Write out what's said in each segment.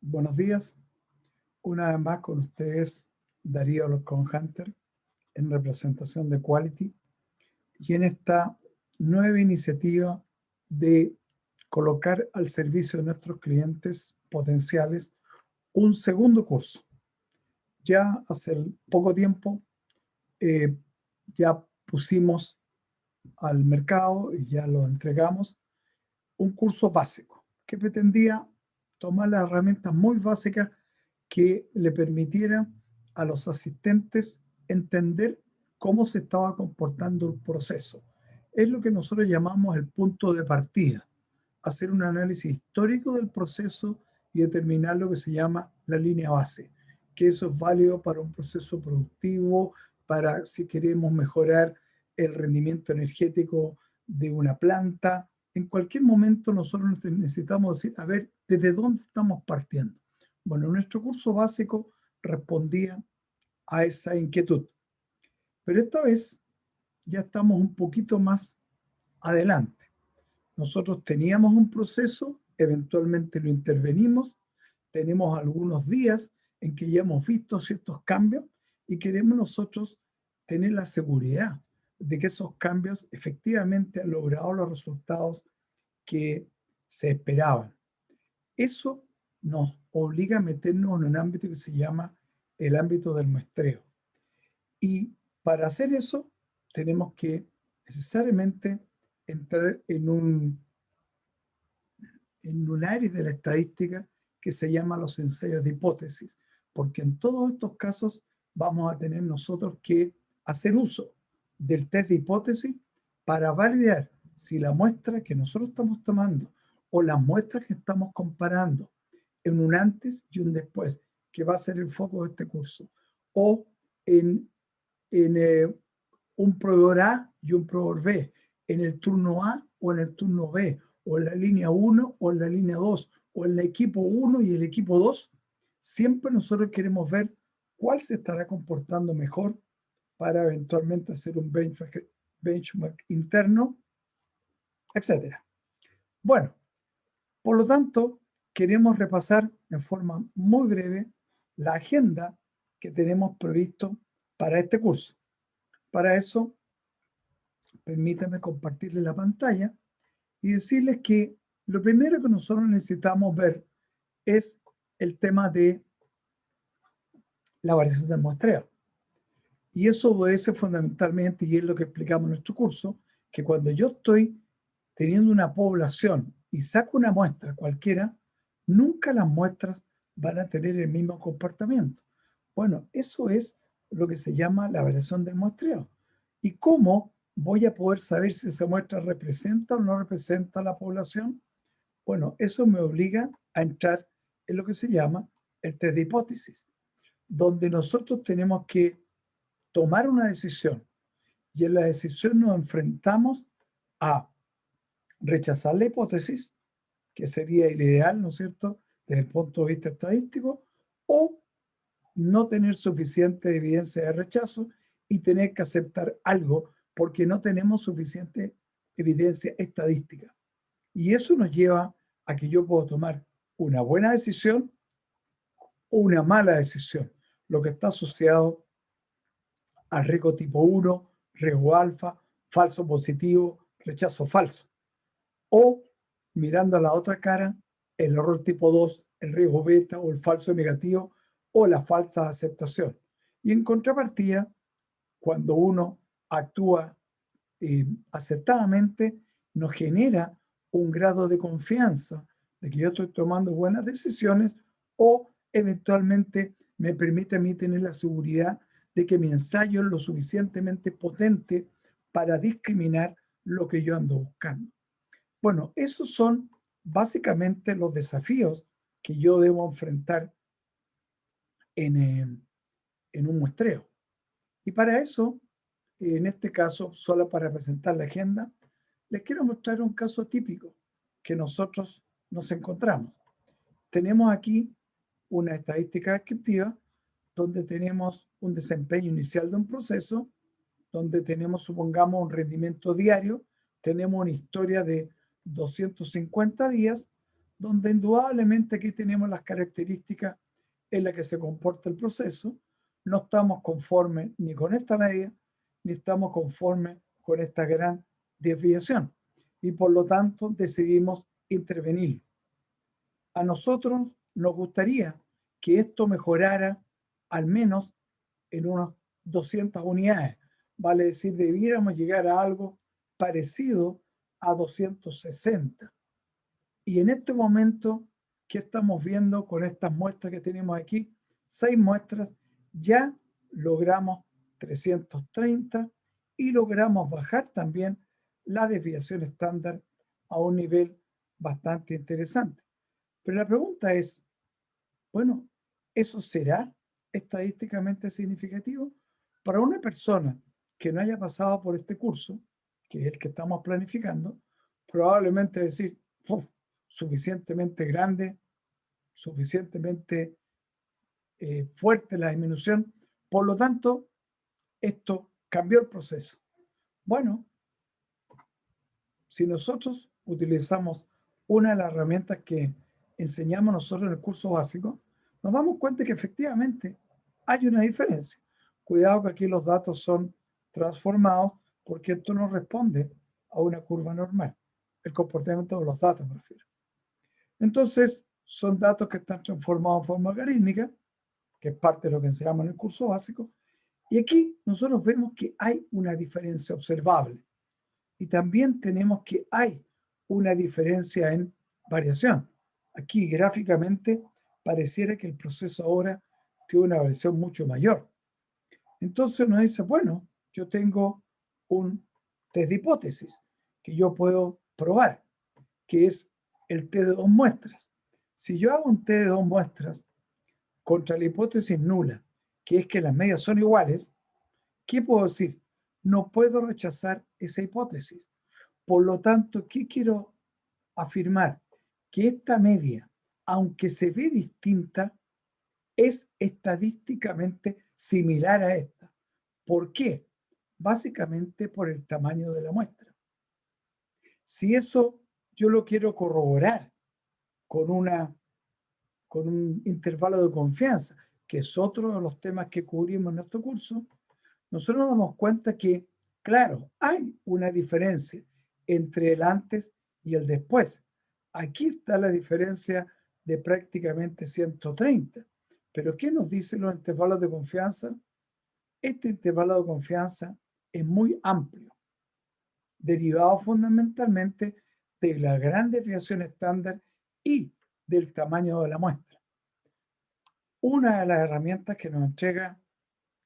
Buenos días, una vez más con ustedes Darío Loscon Hunter en representación de Quality y en esta nueva iniciativa de colocar al servicio de nuestros clientes potenciales un segundo curso. Ya hace poco tiempo ya pusimos al mercado y ya lo entregamos un curso básico que pretendía tomar las herramientas muy básicas que le permitieran a los asistentes entender cómo se estaba comportando el proceso. Es lo que nosotros llamamos el punto de partida, hacer un análisis histórico del proceso y determinar lo que se llama la línea base, que eso es válido para un proceso productivo, para si queremos mejorar el rendimiento energético de una planta. En cualquier momento nosotros necesitamos decir, a ver, ¿desde dónde estamos partiendo? Bueno, nuestro curso básico respondía a esa inquietud, pero esta vez ya estamos un poquito más adelante. Nosotros teníamos un proceso, eventualmente lo intervenimos, tenemos algunos días en que ya hemos visto ciertos cambios y queremos nosotros tener la seguridad de que esos cambios efectivamente han logrado los resultados que se esperaban. Eso nos obliga a meternos en un ámbito que se llama el ámbito del muestreo. Y para hacer eso tenemos que necesariamente entrar en un área de la estadística que se llama los ensayos de hipótesis, porque en todos estos casos vamos a tener nosotros que hacer uso del test de hipótesis para validar si la muestra que nosotros estamos tomando o las muestras que estamos comparando en un antes y un después, que va a ser el foco de este curso, o en un proveedor A y un proveedor B, en el turno A o en el turno B, o en la línea 1 o en la línea 2, o en el equipo 1 y el equipo 2, siempre nosotros queremos ver cuál se estará comportando mejor para eventualmente hacer un benchmark interno, etc. Bueno, por lo tanto, queremos repasar en forma muy breve la agenda que tenemos previsto para este curso. Para eso, permítanme compartirles la pantalla y decirles que lo primero que nosotros necesitamos ver es el tema de la variación del muestreo. Y eso obedece fundamentalmente, y es lo que explicamos en nuestro curso, que cuando yo estoy teniendo una población y saco una muestra cualquiera, nunca las muestras van a tener el mismo comportamiento. Bueno, eso es lo que se llama la variación del muestreo. ¿Y cómo voy a poder saber si esa muestra representa o no representa a la población? Bueno, eso me obliga a entrar en lo que se llama el test de hipótesis, donde nosotros tenemos que tomar una decisión y en la decisión nos enfrentamos a rechazar la hipótesis, que sería el ideal, ¿no es cierto?, desde el punto de vista estadístico, o no tener suficiente evidencia de rechazo y tener que aceptar algo porque no tenemos suficiente evidencia estadística. Y eso nos lleva a que yo puedo tomar una buena decisión o una mala decisión, lo que está asociado al riesgo tipo 1, riesgo alfa, falso positivo, rechazo falso. O, mirando a la otra cara, el error tipo 2, el riesgo beta o el falso negativo o la falsa aceptación. Y en contrapartida, cuando uno actúa acertadamente, nos genera un grado de confianza de que yo estoy tomando buenas decisiones o eventualmente me permite a mí tener la seguridad de que mi ensayo es lo suficientemente potente para discriminar lo que yo ando buscando. Bueno, esos son básicamente los desafíos que yo debo enfrentar en un muestreo. Y para eso, en este caso, solo para presentar la agenda, les quiero mostrar un caso típico que nosotros nos encontramos. Tenemos aquí una estadística descriptiva donde tenemos un desempeño inicial de un proceso, donde tenemos, supongamos, un rendimiento diario, tenemos una historia de 250 días, donde indudablemente aquí tenemos las características en las que se comporta el proceso. No estamos conformes ni con esta media, ni estamos conformes con esta gran desviación. Y por lo tanto decidimos intervenir. A nosotros nos gustaría que esto mejorara al menos en unas 200 unidades. Vale decir, debiéramos llegar a algo parecido a 260. Y en este momento, ¿qué estamos viendo con estas muestras que tenemos aquí? 6 muestras, ya logramos 330 y logramos bajar también la desviación estándar a un nivel bastante interesante. Pero la pregunta es, bueno, ¿eso será estadísticamente significativo? Para una persona que no haya pasado por este curso, que es el que estamos planificando, probablemente decir, "Uf, suficientemente grande, suficientemente fuerte la disminución, por lo tanto, esto cambió el proceso". Bueno, si nosotros utilizamos una de las herramientas que enseñamos nosotros en el curso básico, nos damos cuenta que efectivamente hay una diferencia. Cuidado que aquí los datos son transformados porque esto no responde a una curva normal. El comportamiento de los datos, me refiero. Entonces, son datos que están transformados en forma algorítmica, que es parte de lo que enseñamos en el curso básico, y aquí nosotros vemos que hay una diferencia observable. Y también tenemos que hay una diferencia en variación. Aquí gráficamente pareciera que el proceso ahora tiene una variación mucho mayor. Entonces uno dice, bueno, yo tengo un test de hipótesis que yo puedo probar, que es el test de 2 muestras. Si yo hago un test de 2 muestras contra la hipótesis nula, que es que las medias son iguales, ¿qué puedo decir? No puedo rechazar esa hipótesis. Por lo tanto, ¿qué quiero afirmar? Que esta media, aunque se ve distinta, es estadísticamente similar a esta. ¿Por qué? Básicamente por el tamaño de la muestra. Si eso yo lo quiero corroborar con, con un intervalo de confianza, que es otro de los temas que cubrimos en nuestro curso, nosotros nos damos cuenta que, claro, hay una diferencia entre el antes y el después. Aquí está la diferencia de prácticamente 130. Pero ¿qué nos dicen los intervalos de confianza? Este intervalo de confianza es muy amplio, derivado fundamentalmente de la gran desviación estándar y del tamaño de la muestra. Una de las herramientas que nos entrega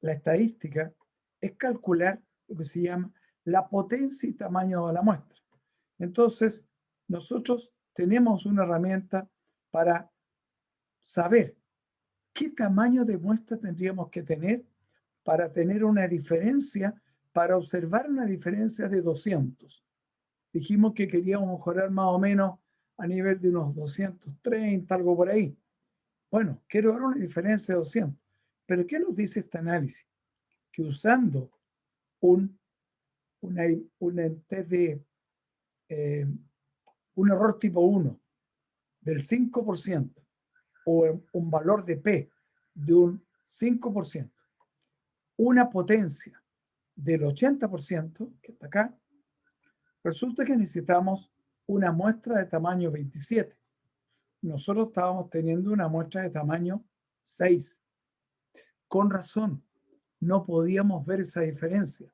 la estadística es calcular lo que se llama la potencia y tamaño de la muestra. Entonces, nosotros tenemos una herramienta para saber qué tamaño de muestra tendríamos que tener para tener una diferencia, para observar una diferencia de 200. Dijimos que queríamos mejorar más o menos a nivel de unos 230, algo por ahí. Bueno, quiero ver una diferencia de 200. Pero ¿qué nos dice este análisis? Que usando un test de un error tipo 1 del 5% o un valor de P de un 5%, una potencia del 80%, que está acá, resulta que necesitamos una muestra de tamaño 27. Nosotros estábamos teniendo una muestra de tamaño 6. Con razón, no podíamos ver esa diferencia.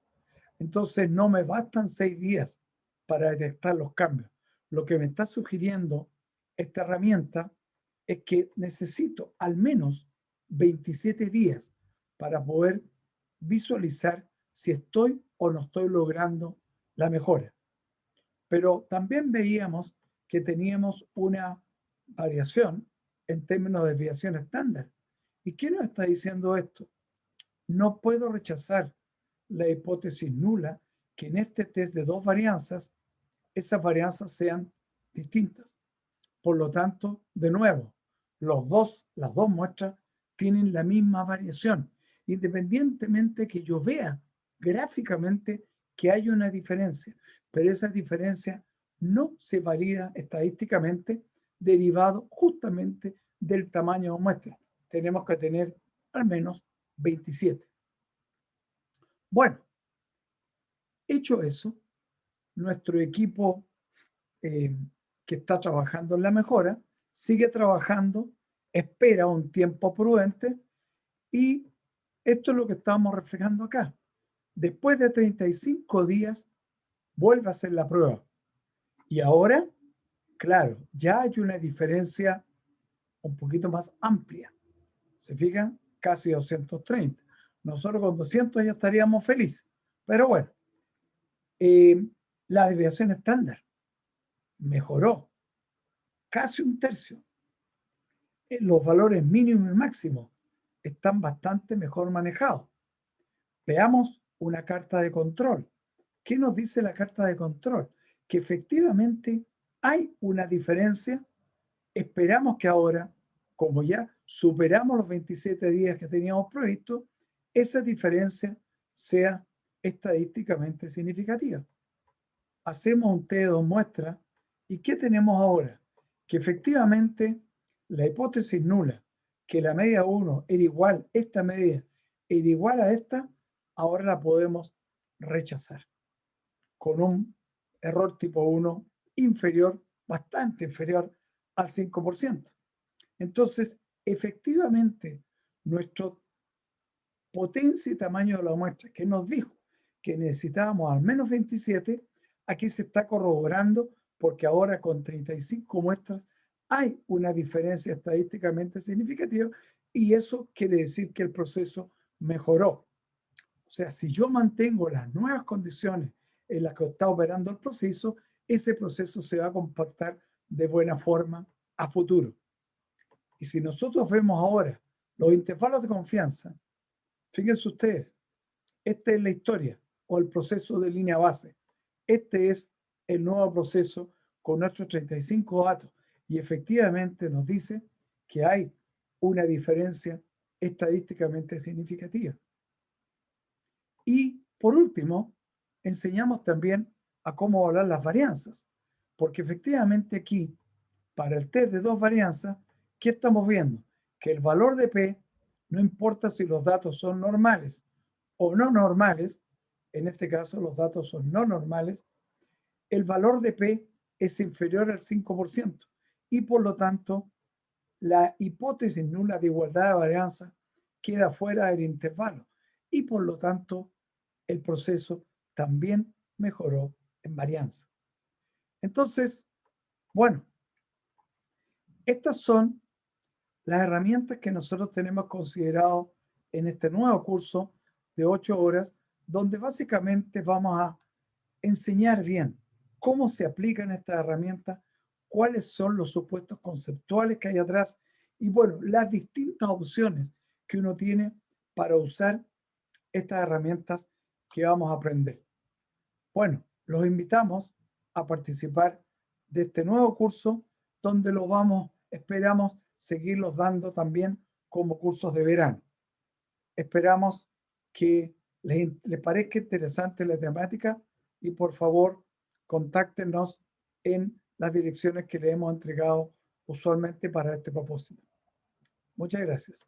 Entonces no me bastan 6 días para detectar los cambios. Lo que me está sugiriendo esta herramienta es que necesito al menos 27 días para poder visualizar si estoy o no estoy logrando la mejora. Pero también veíamos que teníamos una variación en términos de desviación estándar. ¿Y qué nos está diciendo esto? No puedo rechazar la hipótesis nula que en este test de 2 varianzas, esas varianzas sean distintas. Por lo tanto, de nuevo, las dos muestras tienen la misma variación, independientemente que yo vea gráficamente que hay una diferencia, pero esa diferencia no se valida estadísticamente derivado justamente del tamaño de muestra. Tenemos que tener al menos 27. Bueno, hecho eso, nuestro equipo que está trabajando en la mejora sigue trabajando, espera un tiempo prudente y esto es lo que estamos reflejando acá. Después de 35 días, vuelve a hacer la prueba. Y ahora, claro, ya hay una diferencia un poquito más amplia. ¿Se fijan? Casi 230. Nosotros con 200 ya estaríamos felices. Pero bueno, la desviación estándar mejoró casi un tercio. Los valores mínimos y máximos están bastante mejor manejados. Veamos una carta de control. ¿Qué nos dice la carta de control? Que efectivamente hay una diferencia. Esperamos que ahora, como ya superamos los 27 días que teníamos previsto, esa diferencia sea estadísticamente significativa. Hacemos un test de 2 muestras y ¿qué tenemos ahora? Que efectivamente la hipótesis nula, que la media 1 era igual, esta media era igual a esta, ahora la podemos rechazar con un error tipo 1 inferior, bastante inferior al 5%. Entonces, efectivamente, nuestra potencia y tamaño de la muestra, que nos dijo que necesitábamos al menos 27, aquí se está corroborando porque ahora con 35 muestras hay una diferencia estadísticamente significativa y eso quiere decir que el proceso mejoró. O sea, si yo mantengo las nuevas condiciones en las que está operando el proceso, ese proceso se va a comportar de buena forma a futuro. Y si nosotros vemos ahora los intervalos de confianza, fíjense ustedes, esta es la historia o el proceso de línea base. Este es el nuevo proceso con nuestros 35 datos y efectivamente nos dice que hay una diferencia estadísticamente significativa. Y por último, enseñamos también a cómo evaluar las varianzas, porque efectivamente aquí, para el test de 2 varianzas, ¿qué estamos viendo? Que el valor de P, no importa si los datos son normales o no normales, en este caso los datos son no normales, el valor de P es inferior al 5% y por lo tanto la hipótesis nula de igualdad de varianza queda fuera del intervalo y por lo tanto el proceso también mejoró en varianza. Entonces, bueno, estas son las herramientas que nosotros tenemos considerado en este nuevo curso de 8 horas, donde básicamente vamos a enseñar bien cómo se aplican estas herramientas, cuáles son los supuestos conceptuales que hay atrás y, bueno, las distintas opciones que uno tiene para usar estas herramientas que vamos a aprender. Bueno, los invitamos a participar de este nuevo curso donde esperamos seguirlos dando también como cursos de verano. Esperamos que les parezca interesante la temática y por favor contáctenos en las direcciones que le hemos entregado usualmente para este propósito. Muchas gracias.